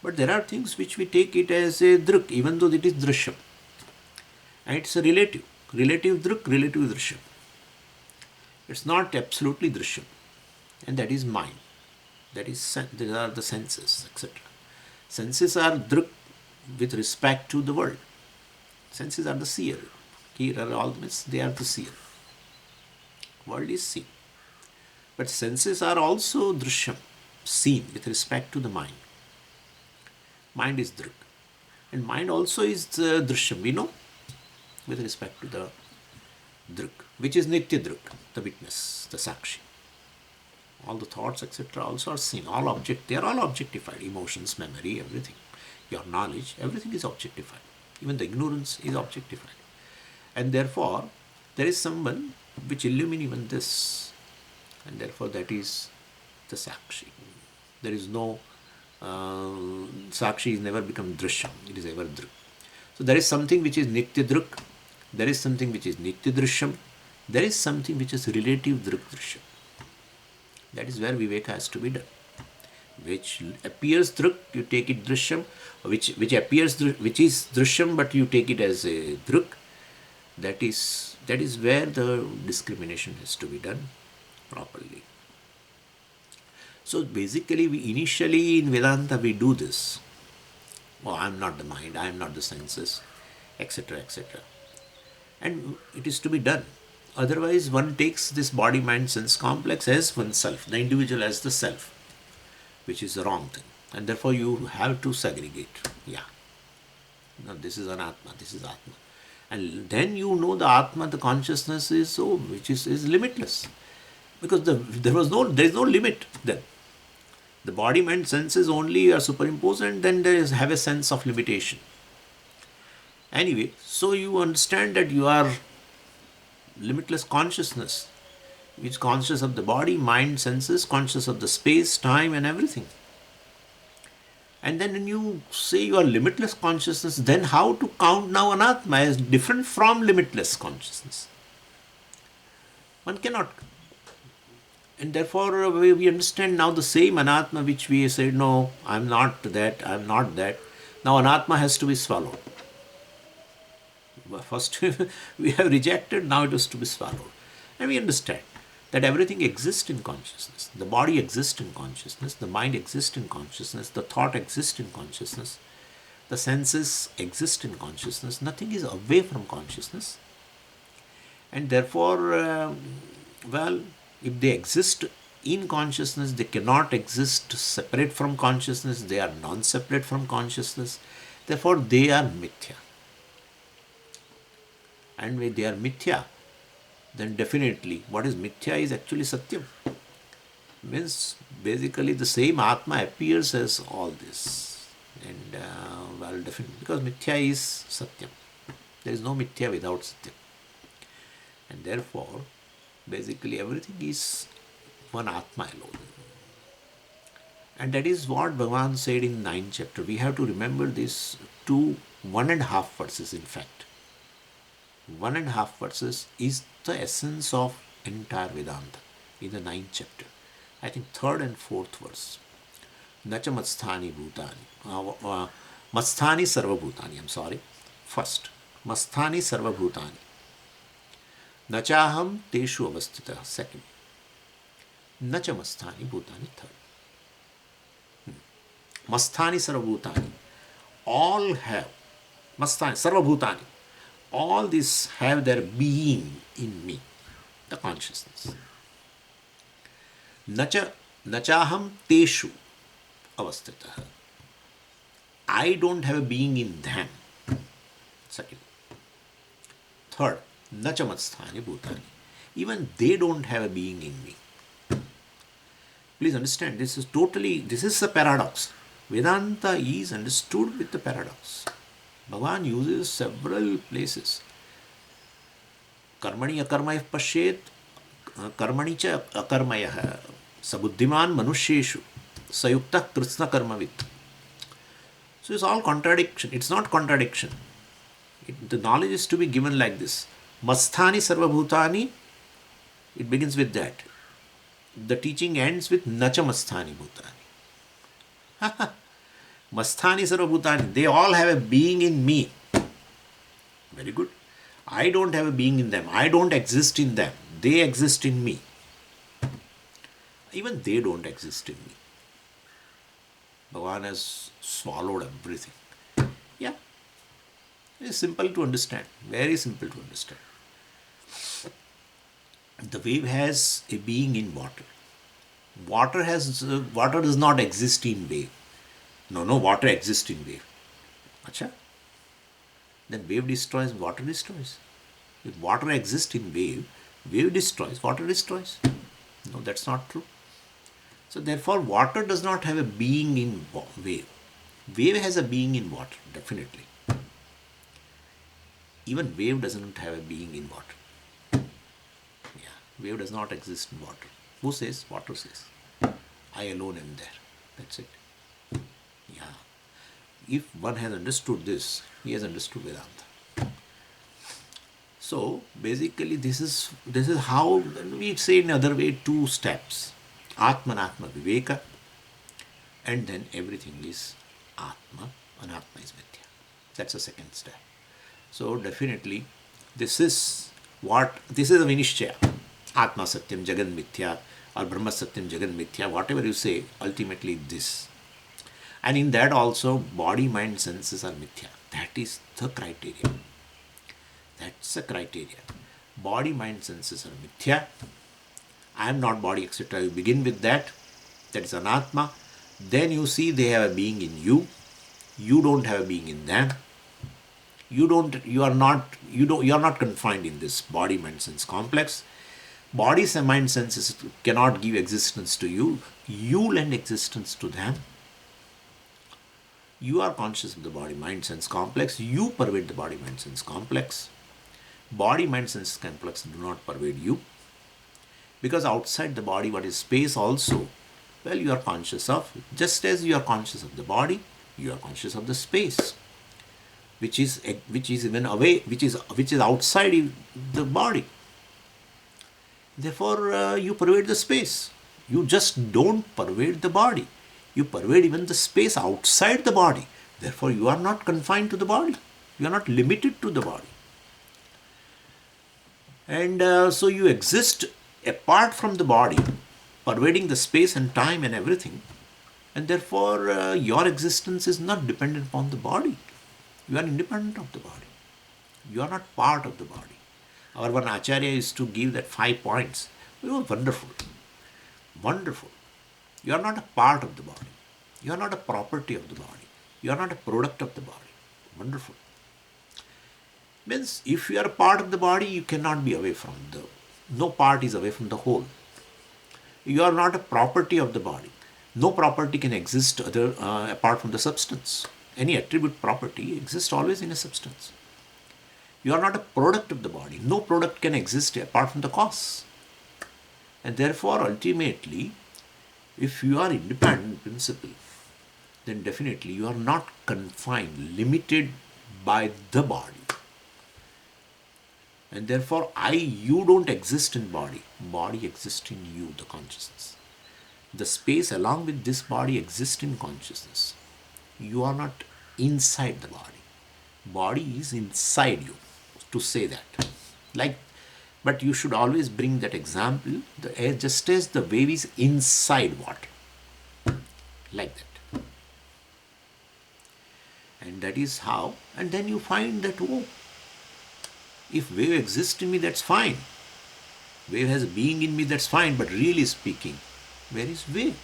But there are things which we take it as a Drik, even though it is Drishya. And it's a relative drik, relative drishyam. It's not absolutely drishyam. And that is mind. That is, these are the senses, etc. Senses are drik with respect to the world. Senses are the seer. Here are all means they are the seer. World is seen. But senses are also drishyam, seen with respect to the mind. Mind is drik. And mind also is drishyam, we know. with respect to the druk, which is nitya druk, the witness, the sakshi. All the thoughts, etc., also are seen. All they are all objectified. Emotions, memory, everything. Your knowledge, everything is objectified. Even the ignorance is objectified. And therefore, there is someone which illumines even this. And therefore, that is the sakshi. There is no sakshi is never become drishyam. It is ever druk. So there is something which is nitya druk. There is something which is nitya drishyam. There is something which is relative druk drishyam. That is where viveka has to be done. Which appears druk, you take it drishyam. Which appears which is drishyam, but you take it as a druk. That is where the discrimination has to be done properly. So basically, we initially in Vedanta we do this. Oh, I am not the mind, I am not the senses, etc., etc. And it is to be done. Otherwise, one takes this body, mind, sense complex as oneself, the individual as the self, which is the wrong thing. And therefore, you have to segregate. Yeah. No, this is Anatma, this is Atma. And then you know the Atma, the consciousness is which is limitless. Because there is no limit then. The body, mind, senses only are superimposed, and then have a sense of limitation. Anyway, so you understand that you are limitless consciousness, which is conscious of the body, mind, senses, conscious of the space, time, and everything. And then when you say you are limitless consciousness, then how to count now Anatma as different from limitless consciousness? One cannot. And therefore, we understand now the same Anatma which we said, no, I am not that, I am not that. Now Anatma has to be swallowed. First we have rejected, now it is to be swallowed. And we understand that everything exists in consciousness. The body exists in consciousness, the mind exists in consciousness, the thought exists in consciousness, the senses exist in consciousness. Nothing is away from consciousness. And therefore, if they exist in consciousness, they cannot exist separate from consciousness, they are non-separate from consciousness, therefore they are mithya. And when they are mithya, then definitely what is mithya is actually satyam. Means basically the same Atma appears as all this. And definitely, because mithya is satyam. There is no mithya without satyam. And therefore, basically everything is one Atma alone. And that is what Bhagavan said in 9th chapter. We have to remember this 1.5 verses in fact. 1.5 verses is the essence of entire Vedanta in the 9th chapter. I think 3rd and 4th verse. Nacha masthani bhutani. Masthani sarva bhutani. I'm sorry. First. Masthani sarva bhutani. Nachaham teshu avastita. Second. Nacha masthani bhutani. Third. Masthani sarva bhutani. All have. Masthani sarva bhutani. All these have their being in me, the consciousness. Nachaham teshu avastitah. I don't have a being in them. Second. Third. Nachamasthani bhutani. Even they don't have a being in me. Please understand, this is a paradox. Vedanta is understood with the paradox. Bhagavan uses several places. Karmani akarmayah pashet, karmani cha akarmayah, sabuddhiman manusheshu, sayuktah krishna karmavit. So it's all contradiction. It's not contradiction. The knowledge is to be given like this. Masthani sarvabhutani, it begins with that. The teaching ends with nacha masthani bhutani. Masthani sarvabhutani, they all have a being in me. Very good. I don't have a being in them. I don't exist in them. They exist in me. Even they don't exist in me. Bhagavan has swallowed everything. Yeah. It's simple to understand. Very simple to understand. The wave has a being in water. Water does not exist in wave. No, water exists in wave. Acha? Then wave destroys, water destroys. If water exists in wave, wave destroys, water destroys. No, that's not true. So therefore, water does not have a being in wave. Wave has a being in water, definitely. Even wave doesn't have a being in water. Yeah, wave does not exist in water. Who says? Water says. I alone am there. That's it. Yeah. If one has understood this, he has understood Vedanta. So basically, this is how we say in other way 2 steps: Atmanatma Viveka, and then everything is Atma, Anatma is Mithya. That's the second step. So definitely, this is a Vinishchaya. Atma Satyam Jagan Mithya or Brahma Satyam Jagan Mithya, whatever you say, ultimately this. And in that also, body, mind, senses are Mithya. That is the criteria. That's the criteria. Body, mind, senses are Mithya. I am not body, etc. You begin with that. That is Anatma. Then you see they have a being in you. You don't have a being in them. You are not confined in this body, mind, sense complex. Bodies and mind, senses cannot give existence to you. You lend existence to them. You are conscious of the body, mind, sense complex. You pervade the body, mind, sense complex. Body, mind, sense complex do not pervade you. Because outside the body, what is space also? Well, you are conscious of, just as you are conscious of the body, you are conscious of the space, which is even away, which is outside the body. Therefore, you pervade the space. You just don't pervade the body. You pervade even the space outside the body. Therefore, you are not confined to the body. You are not limited to the body. And so you exist apart from the body, pervading the space and time and everything. And therefore, your existence is not dependent upon the body. You are independent of the body. You are not part of the body. Our one Acharya used to give that 5 points. It was wonderful. Wonderful. You are not a part of the body. You are not a property of the body. You are not a product of the body. Wonderful. Means if you are a part of the body, you cannot be away from no part is away from the whole. You are not a property of the body. No property can exist apart from the substance. Any attribute property exists always in a substance. You are not a product of the body. No product can exist apart from the cause. And therefore, ultimately, if you are independent in principle, then definitely you are not confined, limited by the body. And therefore, you don't exist in body. Body exists in you, the consciousness. The space along with this body exists in consciousness. You are not inside the body. Body is inside you, to say that. But you should always bring that example, the air, just as the wave is inside water. Like that. And that is how, and then you find that, if wave exists in me, that's fine. Wave has a being in me, that's fine. But really speaking, where is wave?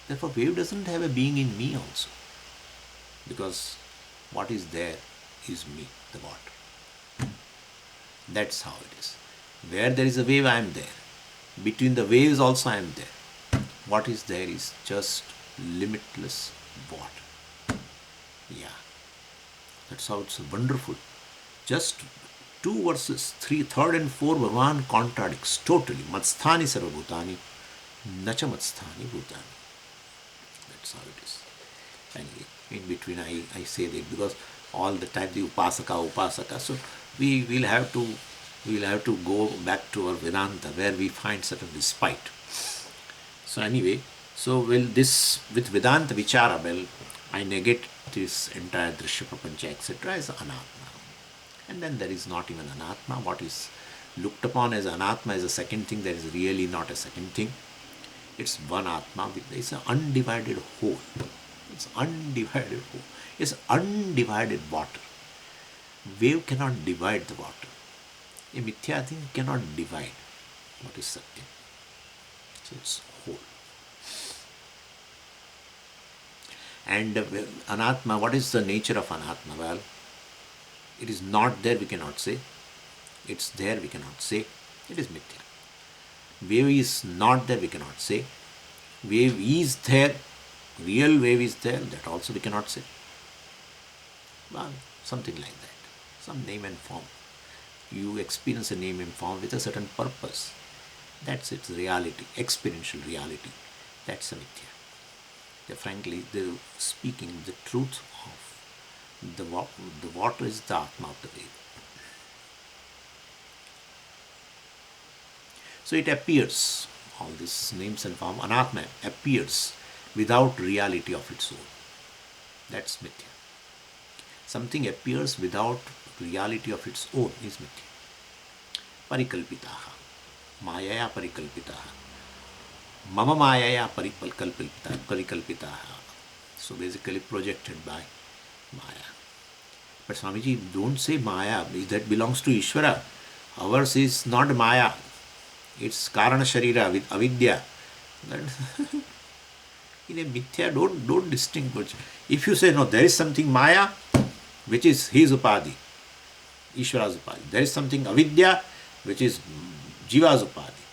Therefore, wave doesn't have a being in me also. Because what is there is me, the water. That's how it is. Where there is a wave, I am there. Between the waves also I am there. What is there is just limitless water. Yeah. That's how it's wonderful. Just 2 verses, 3, 3rd and 4, Bhagavan contradicts totally. Matsthani sarvabhutani, nacha matsthani bhutani. That's how it is. Anyway, in between I say that because all the time the upasaka. So we will have to go back to our Vedanta where we find certain respite. So anyway, this with Vedanta Vichara, I negate this entire Drishya Prapancha, etc. as Anatma. And then there is not even Anatma. What is looked upon as Anatma is a second thing. There is really not a second thing. It's one Atma. It's an undivided whole. It's undivided whole. It's undivided water. Wave cannot divide the water. A mithya thing cannot divide what is Satya. So it's whole. And Anatma, what is the nature of Anatma? Well, It is not there, we cannot say. It's there, we cannot say. It is mithya. Wave is not there, we cannot say. Wave is there, real wave is there, that also we cannot say. Well, something like that. Some name and form. You experience a name and form with a certain purpose. That's its reality, experiential reality. That's a mithya. Frankly, they're speaking the truth of the water is the Atma of the wave. So it appears, all these names and form, anatma appears without reality of its own. That's mithya. Something appears without reality of its own is mithya. Parikalpitaha. Mayaya parikalpitaha. Mama mayaya parikalpitaha. So basically projected by Maya. But Swamiji, don't say Maya, that belongs to Ishvara. Ours is not Maya. It's Karana Sharira with Avidya. In a mithya, don't distinguish. If you say no, there is something Maya, which is his upadhi, Ishvara's upadhi. There is something Avidya, which is Jiva's upadhi.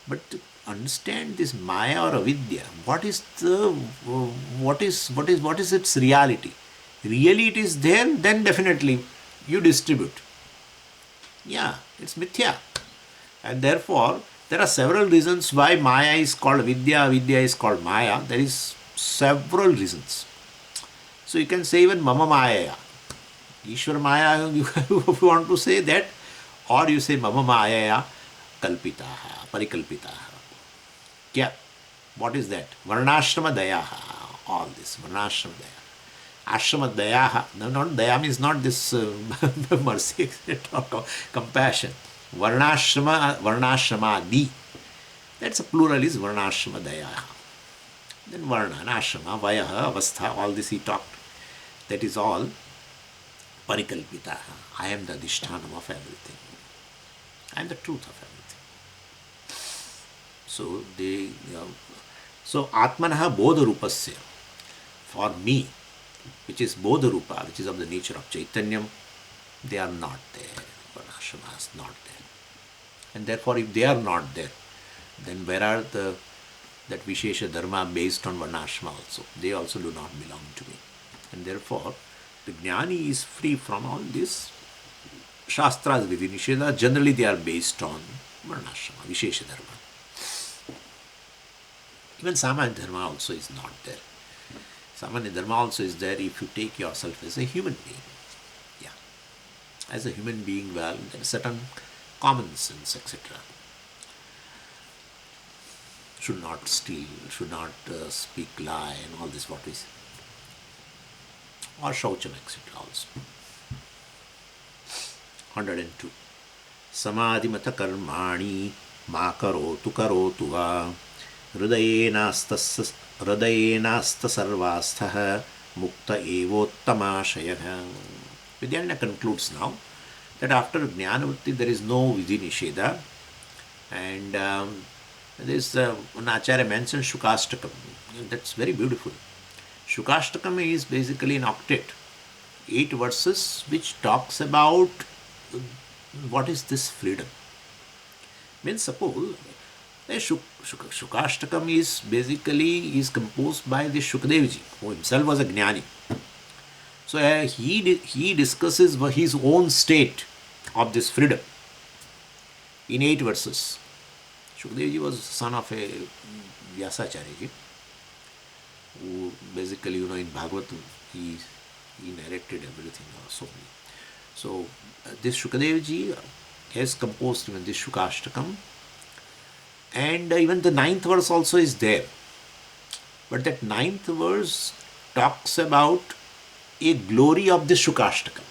But to understand this Maya or Avidya, what is its reality? Really it is there, then definitely you distribute. Yeah, it's mithya. And therefore, there are several reasons why Maya is called Vidya, Vidya is called Maya. There is several reasons. So you can say even Mama Maya. Ishwar Maya, if you want to say that, or you say Mama Maya Kalpitaha, Parikalpitaha. Kya? What is that? Varnashrama Dayaha. All this. Varnashrama Dayaha. Ashrama Dayaha. No, not Daya means not this mercy, compassion. Varnashrama di. That's a plural is Varnashrama Dayaha. Then Varna, Ashrama, Vayaha, Avastha, all this he talked. That is all Parikalpitaha. I am the Adhishthanam of everything. I am the truth of everything. So Atmanaha Bodha Rupasya. For me, which is Bodha Rupa, which is of the nature of Chaitanyam, they are not there. Varnashrama is not there. And therefore, if they are not there, then where are that Vishesha Dharma based on Varnashrama also? They also do not belong to me. And therefore, the Jnani is free from all this. Shastras Vidhi Nisheda, generally they are based on Varnashrama, Vishesha Dharma. Even Samanya Dharma also is not there. Samanya Dharma also is there if you take yourself as a human being. Yeah. As a human being, well, there is certain common sense, etc. Should not steal, should not speak lie, and all this what we say. Or Shaucham, etc. also. 102. Samadhimata karmani ma karotu va hridayena sarvastha mukta evottamaashayah. Vidyaranya concludes now that after Jnanavritti there is no Vidhi Nisheda, and this one Acharya mentioned Shukashtakam. That's very beautiful. Shukashtakam is basically an octet, 8 verses which talks about what is this freedom. Means suppose Shukashtakam is basically composed by the Shukadevji, who himself was a Jnani. So he discusses his own state of this freedom in 8 verses. Shukadevji was son of a Vyasacharya, who basically, in Bhagavatam, he narrated everything also. So this Shukadevji has composed even this Shukashtakam, and even the 9th verse also is there. But that 9th verse talks about a glory of the Shukashtakam.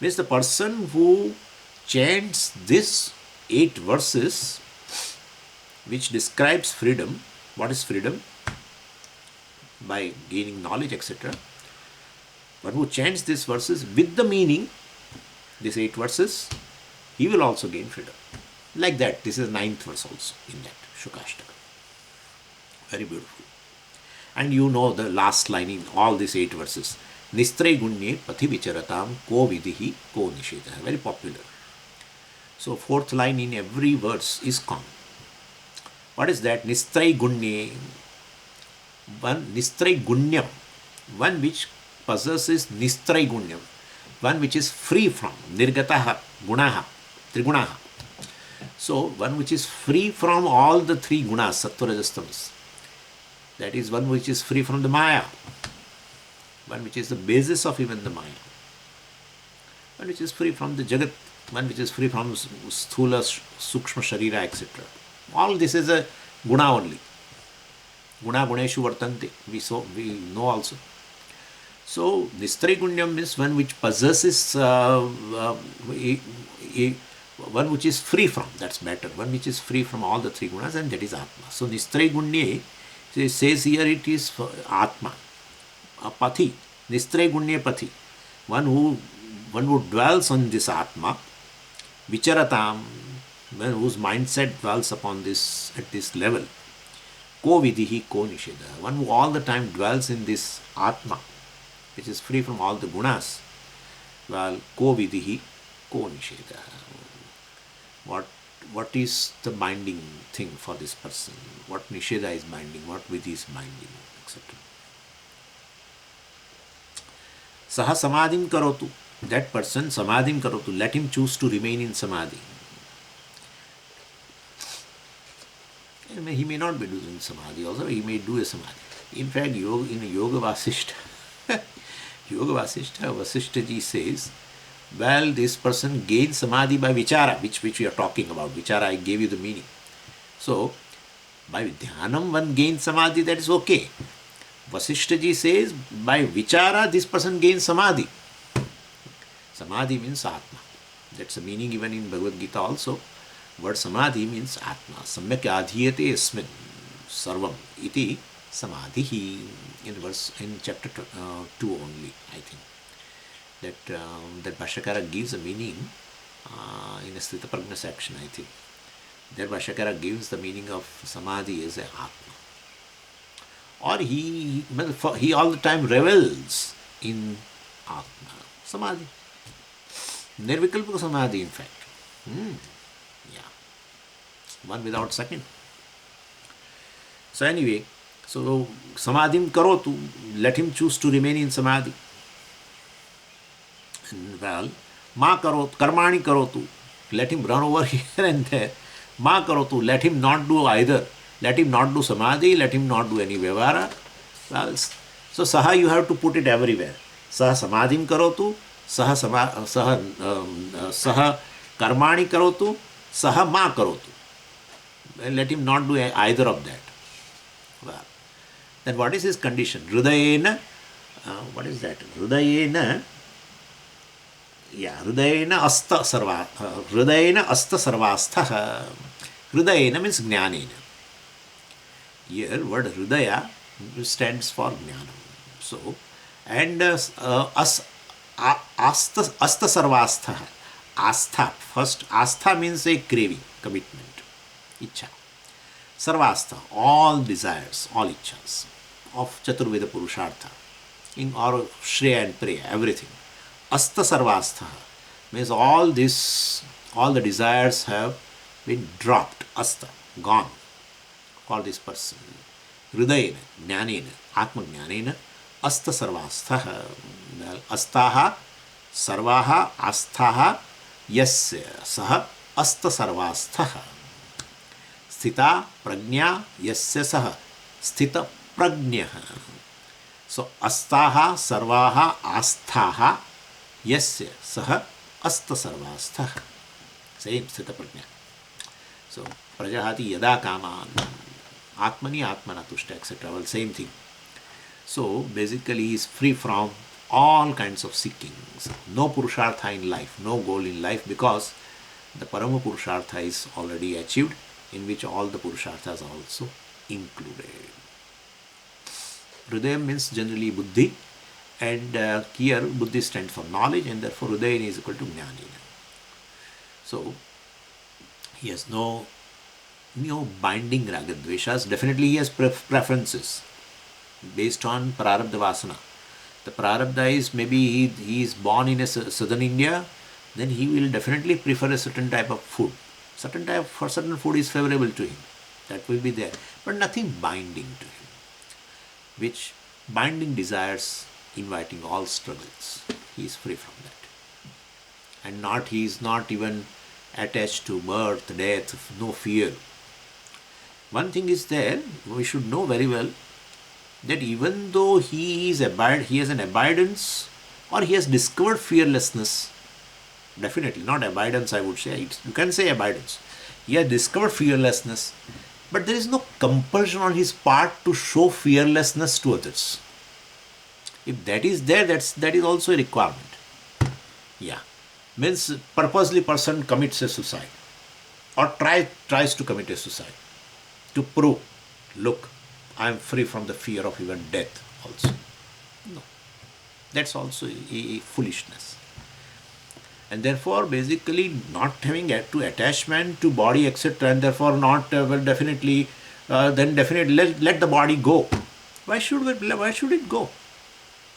Means the person who chants this 8 verses which describes freedom, what is freedom? By gaining knowledge, etc. But who chants these verses with the meaning, these 8 verses, he will also gain freedom. Like that, this is 9th verse also in that Shukashtakam. Very beautiful. And the last line in all these 8 verses. Nistraigunye pathi vicharatam ko vidhi ko nishedha. Very popular. So fourth line in every verse is common. What is that? Nistraigunye, one nistraigunyam, one which possesses nistraigunyam, one which is free from nirgataha gunaha, trigunaha. So one which is free from all the three gunas, sattva, rajas, tamas. That is one which is free from the maya, one which is the basis of even the maya, one which is free from the jagat, one which is free from sthula, sukshma, sharira, etc. All this is a guna only. Guna guneshu vartante. We know also. So nistraigunyam means one which possesses one which is free from. That's better. One which is free from all the three gunas, and that is atma. So nistraigunya, it says here it is atma, a pathi, nistraigunya pathi, one who dwells on this atma, vicharatam, one whose mindset dwells upon this at this level. Ko vidhi ko nisheda, one who all the time dwells in this atma, which is free from all the gunas. Well, ko vidhi ko nisheda. What is the binding thing for this person? What nisheda is binding? What vidhi is binding, etc. Saha samadhim karotu. That person samadhim karotu. Let him choose to remain in samadhi. He may not be doing samadhi also. He may do a samadhi. In fact, in Yoga Vasishta, Vasishta ji says, well, this person gains samadhi by vichara, which we are talking about. Vichara, I gave you the meaning. So, by dhyanam one gains samadhi, that is okay. Vasishta ji says, by vichara this person gains samadhi. Samadhi means atma. That's the meaning even in Bhagavad Gita also. Word samadhi means atma. Samyak adhiyate asmin sarvam iti samadhi. In chapter 2 only, I think. That Bhashyakara gives a meaning in a Sthita Prajna section, I think. There Bhashyakara gives the meaning of samadhi as a atma. Or he all the time revels in atma. Samadhi. Nirvikalpa samadhi, in fact. Yeah. One without second. So anyway, so samadhim karotu, let him choose to remain in samadhi. Well, ma karot, karmani karotu, let him run over here and there. Ma karotu, let him not do either. Let him not do samadhi, let him not do any vyavara. Well, so saha you have to put it everywhere. Saha samadhim karotu, saha karmani karotu, saha ma karotu. Well, let him not do either of that. Well, then what is his condition? Hridayena, what is that? Hridayena asta sarvastha. Hridayena means jnanena. Here word hridaya stands for jnanam. So, and asta sarvastha. Astha. First, astha means a craving, commitment, ichha. Sarvastha, all desires, all ichhas of Chaturveda Purushartha, in or Shreya and Preya, everything. Asta sarvastha means all the desires have been dropped. Asta, gone for this person. Hridayena, jnanena, atma jnanena, asta sarvastha. Astaha, sarvaha, asthaha, yasya, saha, asta sarvastha. Sthita prajna, yasya saha, sthita prajnaha. So, astaha, sarvaha, asthaha, yasya saha asta sarvastha. Same sthita prajna. So, prajahati yada kaman, atmani atmana tushta, etc. Well, same thing. So, basically he is free from all kinds of seekings. No purushartha in life, no goal in life, because the parama purushartha is already achieved, in which all the purusharthas are also included. Hridayam means generally buddhi, and here buddhi stands for knowledge, and therefore hridayam is equal to jnanena. So he has no binding raga dveshas. Definitely he has preferences based on prarabdha vasana. The prarabdha is maybe he is born in a southern India, then he will definitely prefer a certain type of food. Certain type for certain food is favorable to him. That will be there, but nothing binding to him. Which binding desires inviting all struggles. He is free from that, and not he is not even attached to birth, death, no fear. One thing is there, we should know very well that even though he has an abidance or he has discovered fearlessness, definitely not abidance, I would say. You can say abidance. He has discovered fearlessness, but there is no compulsion on his part to show fearlessness to others. If that is there, that is also a requirement. Yeah, means purposely person commits a suicide or tries to commit a suicide to prove, look, I am free from the fear of even death also. No, that's also a foolishness. And therefore basically not having to attachment to body etc, and therefore not definitely then definitely let the body go. Why should it go?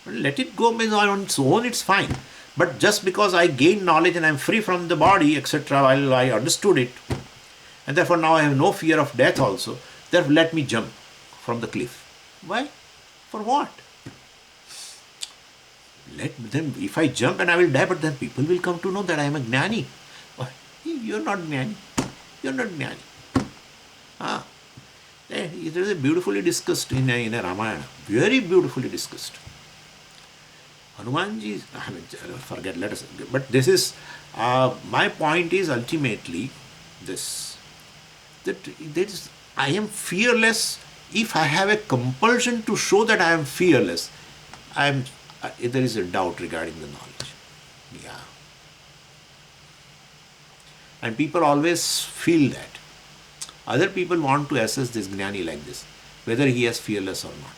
Let it go means on its own it's fine, but just because I gain knowledge and I'm free from the body etc, while I understood it, and therefore now I have no fear of death also, therefore let me jump from the cliff. Why? For what? Let them, if I jump and I will die, but then people will come to know that I am a gnani. You're not gnani. You're not gnani. Ah, it is beautifully discussed in a Ramayana. Very beautifully discussed. Hanumanji, forget, let us, but this is, my point is ultimately this, that I am fearless. If I have a compulsion to show that I am fearless, there is a doubt regarding the knowledge. Yeah. And people always feel that. Other people want to assess this Gnani like this, whether he is fearless or not.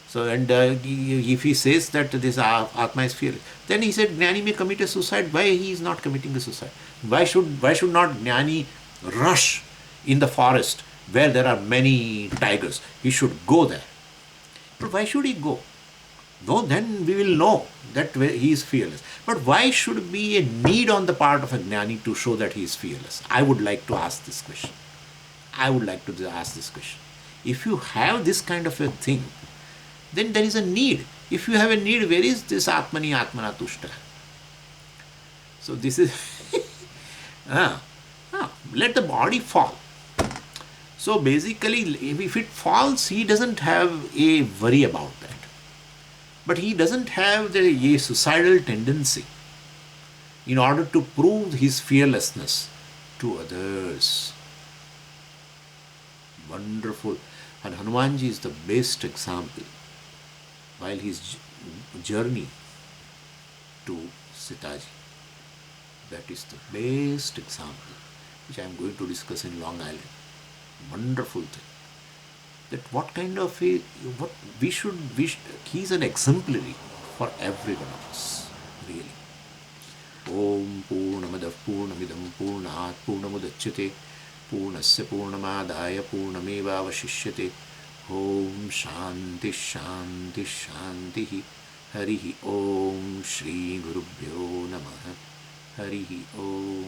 So, and if he says that this Atma is fearless, then he said Gnani may commit a suicide. Why he is not committing a suicide? Why should not Gnani rush in the forest where there are many tigers? He should go there. But why should he go? No, then we will know that he is fearless. But why should be a need on the part of a Gnani to show that he is fearless? I would like to ask this question. If you have this kind of a thing, then there is a need. If you have a need, where is this Atmani Atmana Tushta? So this is, let the body fall. So basically, if it falls, he doesn't have a worry about that. But he doesn't have a suicidal tendency in order to prove his fearlessness to others. Wonderful. And Hanumanji is the best example. While his journey to Sitaji, that is the best example, which I am going to discuss in Long Island. Wonderful thing. That what kind of he is an exemplary for every one of us, really. Om Purnamadav Purnamidam Purnat Purnamudachyate Purnasya Purnamadaya Purnameva Vashishyate. Om Shanti Shanti Shanti. Harihi Om Shri Gurubhyo Namaha. Harihi Om.